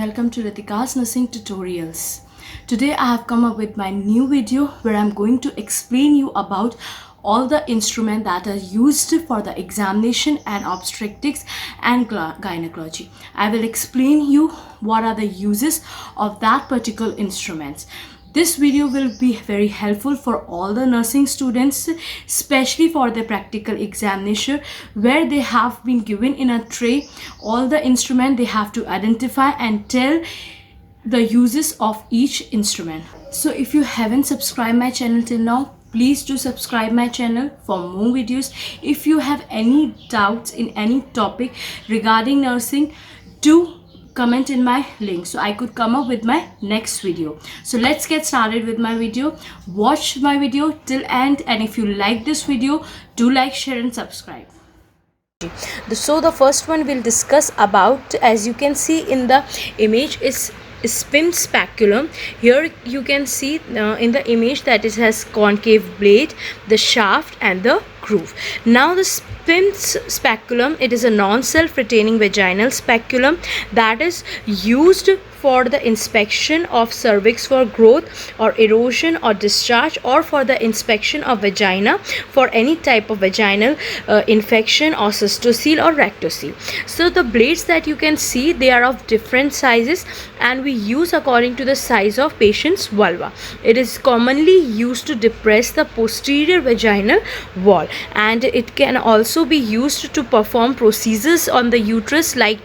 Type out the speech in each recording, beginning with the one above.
welcome to Ritika's Nursing Tutorials. Today I have come up with my new video where I'm going to explain you about all the instruments that are used for the examination and obstetrics and gynecology. I will explain you what are the uses of that particular instruments. This video will be very helpful for all the nursing students, especially for the practical examination where they have been given in a tray all the instrument they have to identify and tell the uses of each instrument. So if you haven't subscribed my channel till now, please do subscribe my channel for more videos. If you have any doubts in any topic regarding nursing, do comment in my link so I could come up with my next video. So let's get started with my video. Watch my video till end, and if you like this video, do like, share and subscribe. So the first one we'll discuss about, as you can see in the image, is spin speculum. Here you can see in the image that it has concave blade, the shaft and the groove. Now the spin speculum, it is a non-self-retaining vaginal speculum that is used for the inspection of cervix for growth or erosion or discharge, or for the inspection of vagina for any type of vaginal infection or cystocele or rectocele. So the blades that you can see, they are of different sizes and we use according to the size of patient's vulva. It is commonly used to depress the posterior vaginal wall, and it can also be used to perform procedures on the uterus like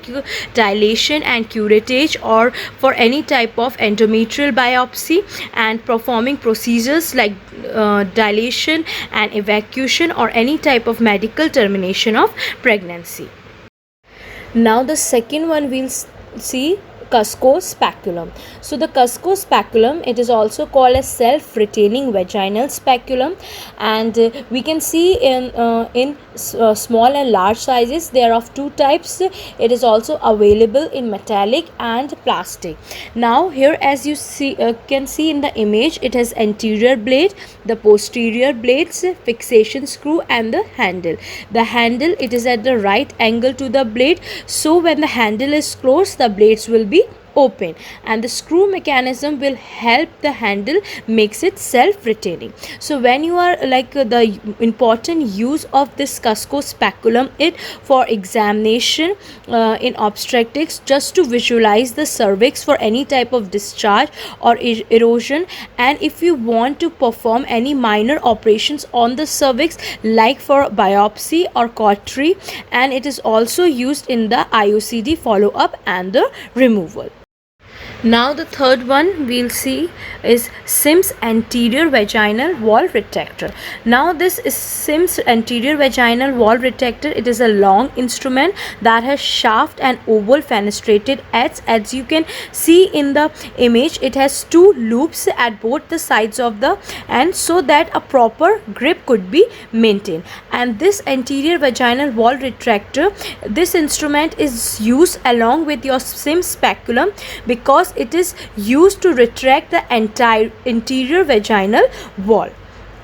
dilation and curettage, or for any type of endometrial biopsy, and performing procedures like dilation and evacuation, or any type of medical termination of pregnancy. Now the second one we'll see, Cusco speculum. So the Cusco speculum, it is also called a self-retaining vaginal speculum, and we can see in small and large sizes. They are of two types. It is also available in metallic and plastic. Now here, as you see can see in the image, it has anterior blade, the posterior blades, fixation screw and the handle. The handle, it is at the right angle to the blade, so when the handle is closed, the blades will be open, and the screw mechanism will help the handle makes it self-retaining. So when you are the important use of this Cusco speculum, it for examination in obstetrics, just to visualize the cervix for any type of discharge or erosion, and if you want to perform any minor operations on the cervix like for biopsy or cautery, and it is also used in the IUCD follow-up and the removal. Now the third one we'll see is Sims anterior vaginal wall retractor. Now this is Sims anterior vaginal wall retractor. It is a long instrument that has shaft and oval fenestrated edge. As you can see in the image, it has two loops at both the sides of the end so that a proper grip could be maintained. And this anterior vaginal wall retractor, this instrument is used along with your Sims speculum because it is used to retract the entire interior vaginal wall.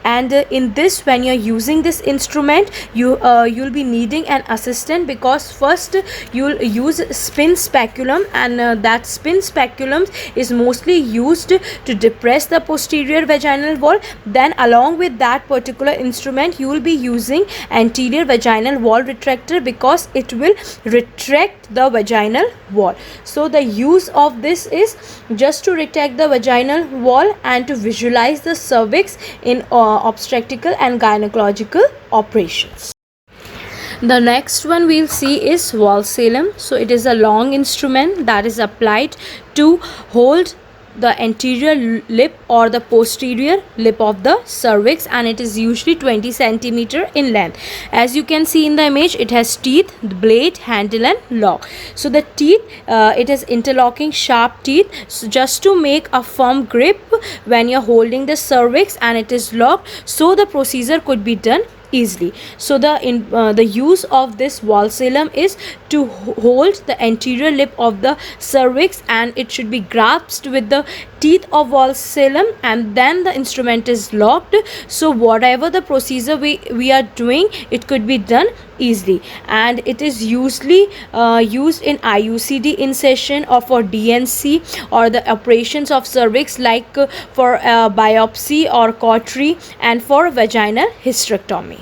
And in this, when you're using this instrument, you'll be needing an assistant, because first you'll use spin speculum, and that spin speculum is mostly used to depress the posterior vaginal wall. Then along with that particular instrument, you will be using anterior vaginal wall retractor because it will retract the vaginal wall. So the use of this is just to retract the vaginal wall and to visualize the cervix in obstetrical and gynecological operations. The next one we'll see is valsalum. So it is a long instrument that is applied to hold the anterior lip or the posterior lip of the cervix, and it is usually 20 centimeter in length. As you can see in the image, it has teeth, blade, handle and lock. So the teeth, it has interlocking sharp teeth, so just to make a firm grip when you're holding the cervix, and it is locked so the procedure could be done easily. So the use of this valsalum is to hold the anterior lip of the cervix, and it should be grasped with the teeth of valsalem, and then the instrument is locked. So whatever the procedure we are doing, it could be done easily. And it is usually used in IUCD insertion or for DNC or the operations of cervix, like for biopsy or cautery, and for vaginal hysterectomy.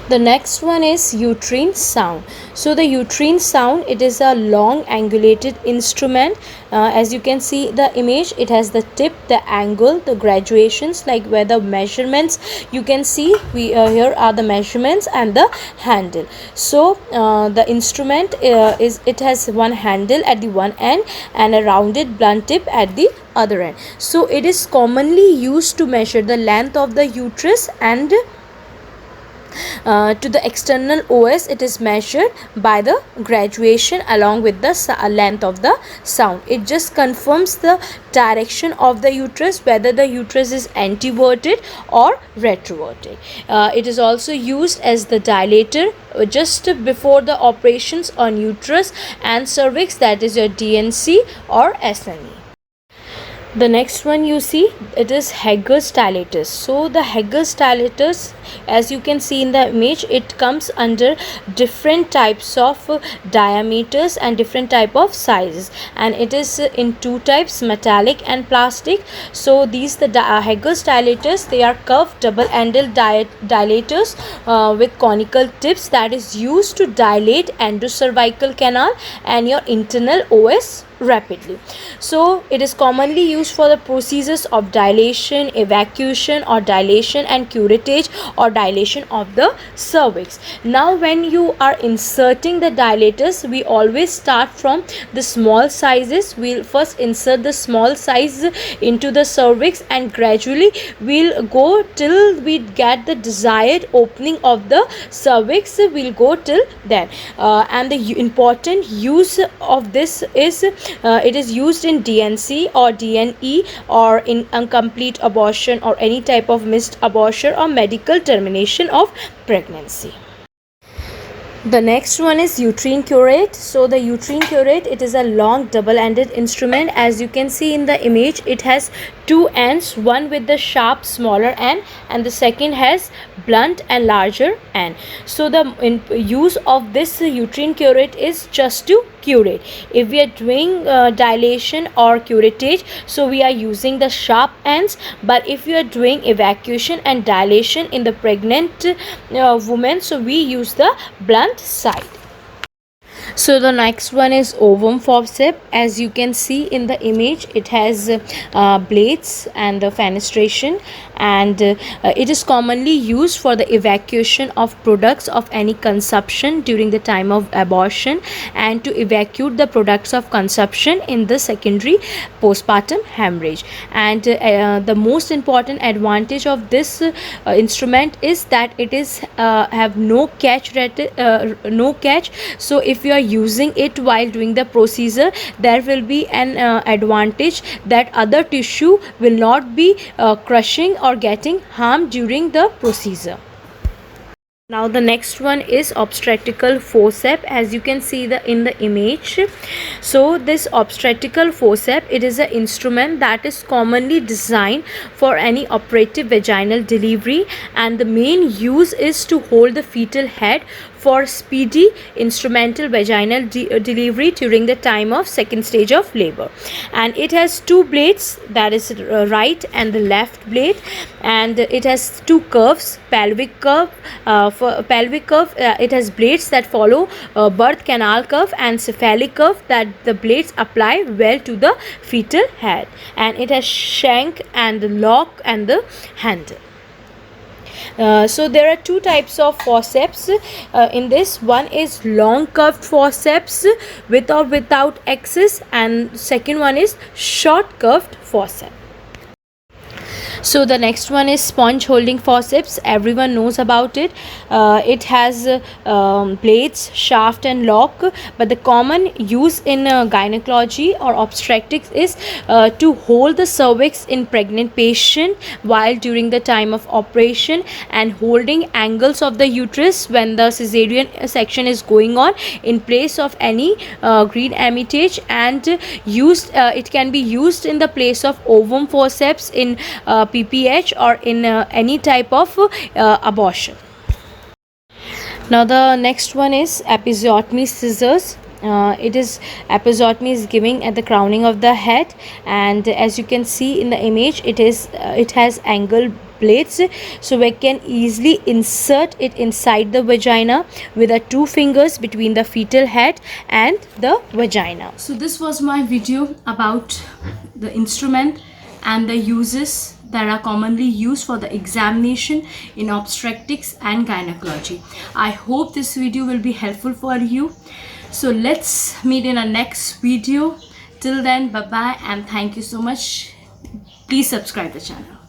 The next one is uterine sound. So the uterine sound, it is a long angulated instrument. As you can see the image, it has the tip, the angle, the graduations, like where the measurements you can see. We here are the measurements and the handle. So the instrument it has one handle at the one end and a rounded blunt tip at the other end. So it is commonly used to measure the length of the uterus, and to the external OS, it is measured by the graduation along with the length of the sound. It just confirms the direction of the uterus, whether the uterus is anteverted or retroverted. It is also used as the dilator just before the operations on uterus and cervix, that is your DNC or SNE. The next one you see, it is Heger's dilators. So the Heger's dilators, as you can see in the image, it comes under different types of diameters and different type of sizes, and it is in two types, metallic and plastic. So these the Heger's dilators, they are curved double-ended dilators with conical tips that is used to dilate endocervical canal and your internal OS rapidly. So it is commonly used for the procedures of dilation, evacuation, or dilation and curettage, or dilation of the cervix. Now when you are inserting the dilators, we always start from the small sizes. We'll first insert the small size into the cervix, and gradually we'll go till we get the desired opening of the cervix. We'll go till then. And the important use of this is it is used in DNC or DNE, or in incomplete abortion or any type of missed abortion or medical termination of pregnancy. The next one is uterine curette. So the uterine curette, it is a long double-ended instrument. As you can see in the image, it has two ends, one with the sharp smaller end and the second has blunt and larger end. So the use of this uterine curette is just to curate. If we are doing dilation or curettage, so we are using the sharp ends, but if you are doing evacuation and dilation in the pregnant woman, so we use the blunt side. So the next one is ovum forceps. As you can see in the image, it has blades and the fenestration, and it is commonly used for the evacuation of products of any consumption during the time of abortion, and to evacuate the products of consumption in the secondary postpartum hemorrhage. And the most important advantage of this instrument is that it is have no catch. So if you are using it while doing the procedure, there will be an advantage that other tissue will not be crushing or getting harmed during the procedure. Now the next one is obstetrical forceps. As you can see in the image, so this obstetrical forceps, it is an instrument that is commonly designed for any operative vaginal delivery, and the main use is to hold the fetal head for speedy instrumental vaginal delivery during the time of second stage of labor. And it has two blades, that is right and the left blade, and it has two curves, pelvic curve. For pelvic curve, it has blades that follow birth canal curve, and cephalic curve, that the blades apply well to the fetal head, and it has shank and the lock and the handle. So there are two types of forceps in this. One is long curved forceps with or without axis, and second one is short curved forceps. So the next one is sponge holding forceps. Everyone knows about it. It has blades, shaft and lock, but the common use in gynecology or obstetrics is to hold the cervix in pregnant patient while during the time of operation, and holding angles of the uterus when the cesarean section is going on in place of any green hermitage, and used it can be used in the place of ovum forceps in PPH or in any type of abortion. Now the next one is episiotomy scissors. It is episiotomy is giving at the crowning of the head, and as you can see in the image, it has angle blades, so we can easily insert it inside the vagina with the two fingers between the fetal head and the vagina. So this was my video about the instrument and the uses that are commonly used for the examination in obstetrics and gynecology. I hope this video will be helpful for you. So let's meet in a next video. Till then, bye bye and thank you so much. Please subscribe the channel.